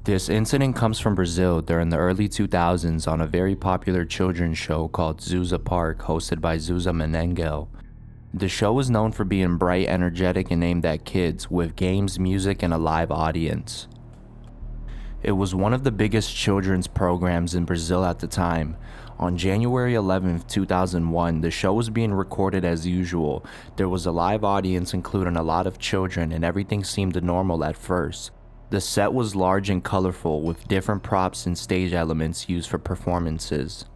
This incident comes from Brazil during the early 2000s on a very popular children's show called Zuza Park, hosted by Zuza Menengel. The show was known for being bright, energetic, and aimed at kids, with games, music, and a live audience. It was one of the biggest children's programs in Brazil at the time. On January 11, 2001, the show was being recorded as usual. There was a live audience including a lot of children, and everything seemed normal at first. The set was large and colorful, with different props and stage elements used for performances.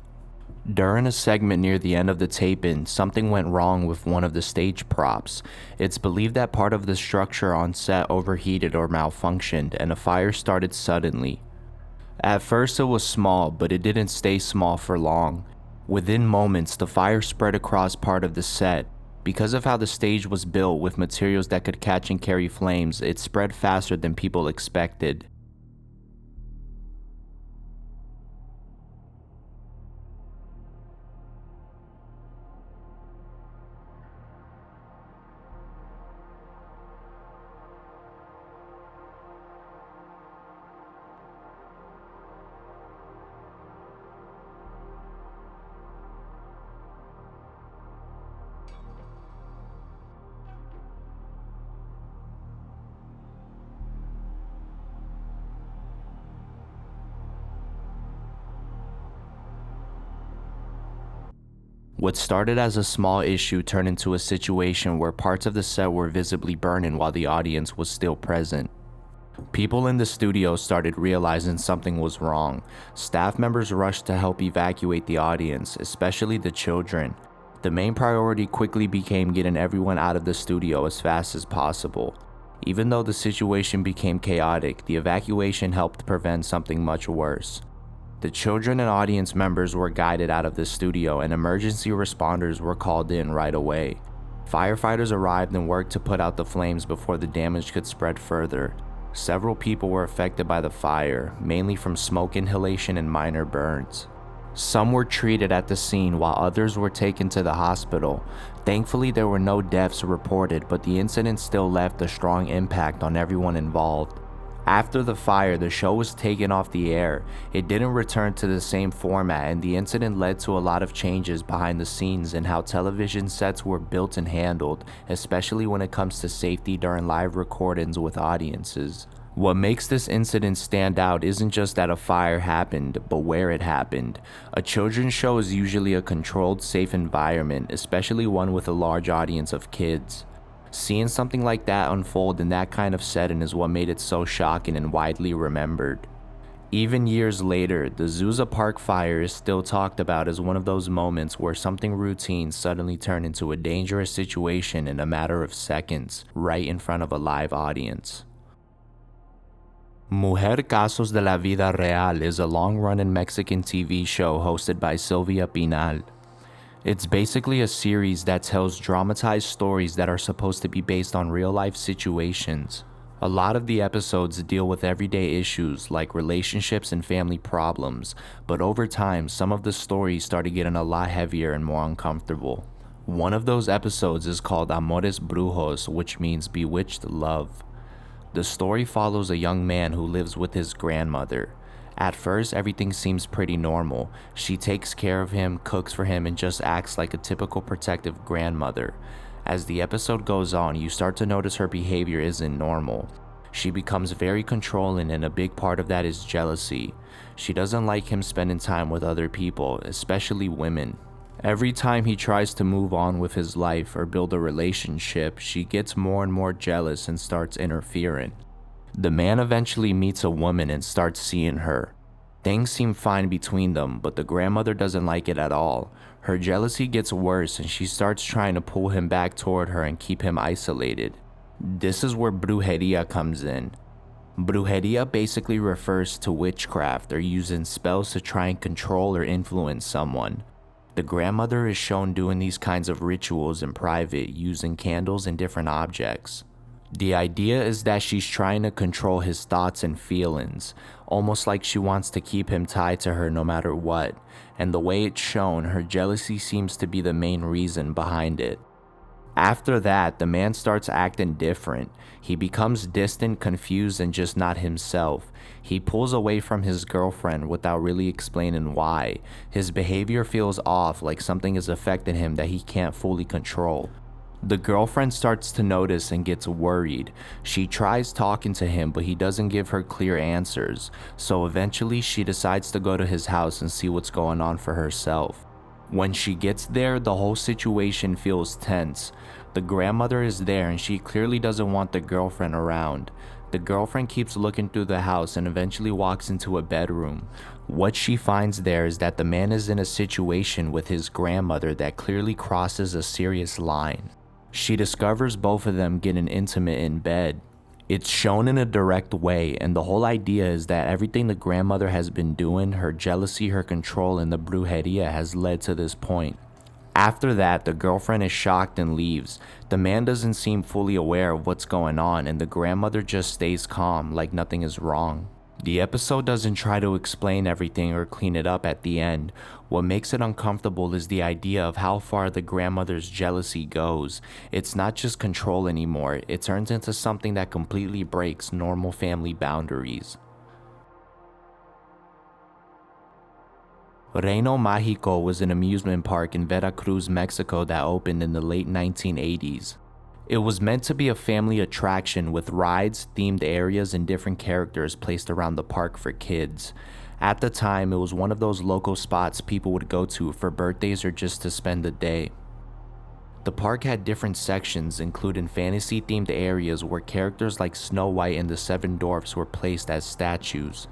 During a segment near the end of the tape-in, something went wrong with one of the stage props. It's believed that part of the structure on set overheated or malfunctioned, and a fire started suddenly. At first it was small, but it didn't stay small for long. Within moments, the fire spread across part of the set. Because of how the stage was built with materials that could catch and carry flames, it spread faster than people expected. What started as a small issue turned into a situation where parts of the set were visibly burning while the audience was still present. People in the studio started realizing something was wrong. Staff members rushed to help evacuate the audience, especially the children. The main priority quickly became getting everyone out of the studio as fast as possible. Even though the situation became chaotic, the evacuation helped prevent something much worse. The children and audience members were guided out of the studio, and emergency responders were called in right away. Firefighters arrived and worked to put out the flames before the damage could spread further. Several people were affected by the fire, mainly from smoke inhalation and minor burns. Some were treated at the scene while others were taken to the hospital. Thankfully, there were no deaths reported, but the incident still left a strong impact on everyone involved. After the fire, the show was taken off the air. It didn't return to the same format, and the incident led to a lot of changes behind the scenes in how television sets were built and handled, especially when it comes to safety during live recordings with audiences. What makes this incident stand out isn't just that a fire happened, but where it happened. A children's show is usually a controlled, safe environment, especially one with a large audience of kids. Seeing something like that unfold in that kind of setting is what made it so shocking and widely remembered. Even years later, the Zuza Park fire is still talked about as one of those moments where something routine suddenly turned into a dangerous situation in a matter of seconds, right in front of a live audience. Mujer Casos de la Vida Real is a long-running Mexican TV show hosted by Silvia Pinal. It's basically a series that tells dramatized stories that are supposed to be based on real-life situations. A lot of the episodes deal with everyday issues like relationships and family problems, but over time, some of the stories started getting a lot heavier and more uncomfortable. One of those episodes is called Amores Brujos, which means bewitched love. The story follows a young man who lives with his grandmother. At first, everything seems pretty normal. She takes care of him, cooks for him, and just acts like a typical protective grandmother. As the episode goes on, you start to notice her behavior isn't normal. She becomes very controlling, and a big part of that is jealousy. She doesn't like him spending time with other people, especially women. Every time he tries to move on with his life or build a relationship, she gets more and more jealous and starts interfering. The man eventually meets a woman and starts seeing her. Things seem fine between them, but the grandmother doesn't like it at all. Her jealousy gets worse, and she starts trying to pull him back toward her and keep him isolated. This is where brujeria comes in. Brujeria basically refers to witchcraft or using spells to try and control or influence someone. The grandmother is shown doing these kinds of rituals in private, using candles and different objects. The idea is that she's trying to control his thoughts and feelings, almost like she wants to keep him tied to her no matter what, and the way it's shown, her jealousy seems to be the main reason behind it. After that, the man starts acting different. He becomes distant, confused, and just not himself. He pulls away from his girlfriend without really explaining why. His behavior feels off, like something is affecting him that he can't fully control. The girlfriend starts to notice and gets worried. She tries talking to him, but he doesn't give her clear answers. So eventually, she decides to go to his house and see what's going on for herself. When she gets there, the whole situation feels tense. The grandmother is there and she clearly doesn't want the girlfriend around. The girlfriend keeps looking through the house and eventually walks into a bedroom. What she finds there is that the man is in a situation with his grandmother that clearly crosses a serious line. She discovers both of them getting intimate in bed. It's shown in a direct way, and the whole idea is that everything the grandmother has been doing, her jealousy, her control, and the brujeria has led to this point. After that, the girlfriend is shocked and leaves. The man doesn't seem fully aware of what's going on, and the grandmother just stays calm, like nothing is wrong. The episode doesn't try to explain everything or clean it up at the end. What makes it uncomfortable is the idea of how far the grandmother's jealousy goes. It's not just control anymore, it turns into something that completely breaks normal family boundaries. Reino Mágico was an amusement park in Veracruz, Mexico that opened in the late 1980s. It was meant to be a family attraction with rides, themed areas, and different characters placed around the park for kids. At the time, it was one of those local spots people would go to for birthdays or just to spend the day. The park had different sections, including fantasy-themed areas where characters like Snow White and the Seven Dwarfs were placed as statues.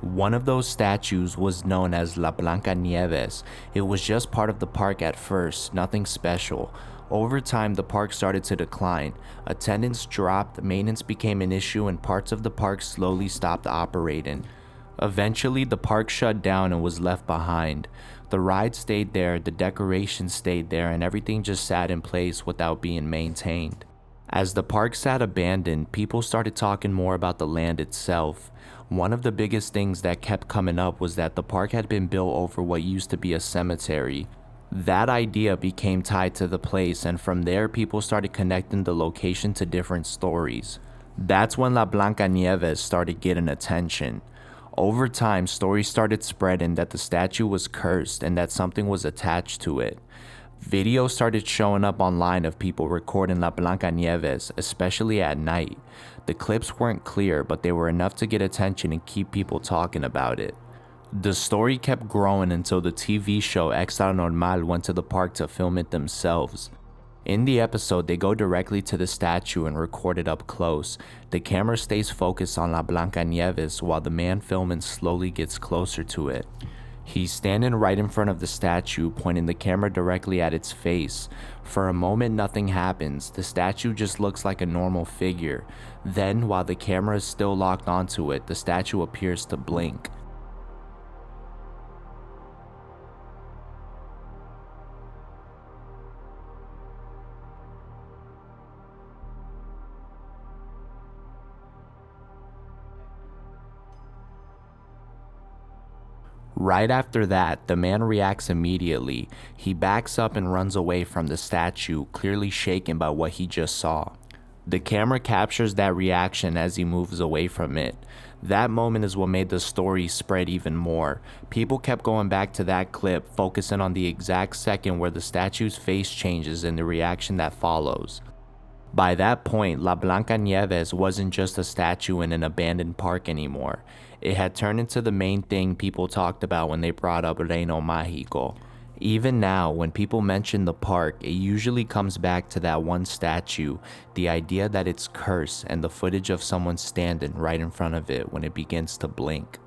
One of those statues was known as La Blanca Nieves. It was just part of the park at first, nothing special. Over time, the park started to decline. Attendance dropped, maintenance became an issue, and parts of the park slowly stopped operating. Eventually, the park shut down and was left behind. The ride stayed there, the decorations stayed there, and everything just sat in place without being maintained. As the park sat abandoned, people started talking more about the land itself. One of the biggest things that kept coming up was that the park had been built over what used to be a cemetery. That idea became tied to the place, and from there people started connecting the location to different stories. That's when La Blanca Nieves started getting attention. Over time, stories started spreading that the statue was cursed and that something was attached to it. Videos started showing up online of people recording La Blanca Nieves, especially at night. The clips weren't clear, but they were enough to get attention and keep people talking about it. The story kept growing until the TV show Extra Normal went to the park to film it themselves. In the episode, they go directly to the statue and record it up close. The camera stays focused on La Blanca Nieves while the man filming slowly gets closer to it. He's standing right in front of the statue, pointing the camera directly at its face. For a moment, nothing happens. The statue just looks like a normal figure. Then, while the camera is still locked onto it, the statue appears to blink. Right after that, the man reacts immediately. He backs up and runs away from the statue, clearly shaken by what he just saw. The camera captures that reaction as he moves away from it. That moment is what made the story spread even more. People kept going back to that clip, focusing on the exact second where the statue's face changes and the reaction that follows. By that point, La Blanca Nieves wasn't just a statue in an abandoned park anymore. It had turned into the main thing people talked about when they brought up Reino Mágico. Even now, when people mention the park, it usually comes back to that one statue, the idea that it's cursed, and the footage of someone standing right in front of it when it begins to blink.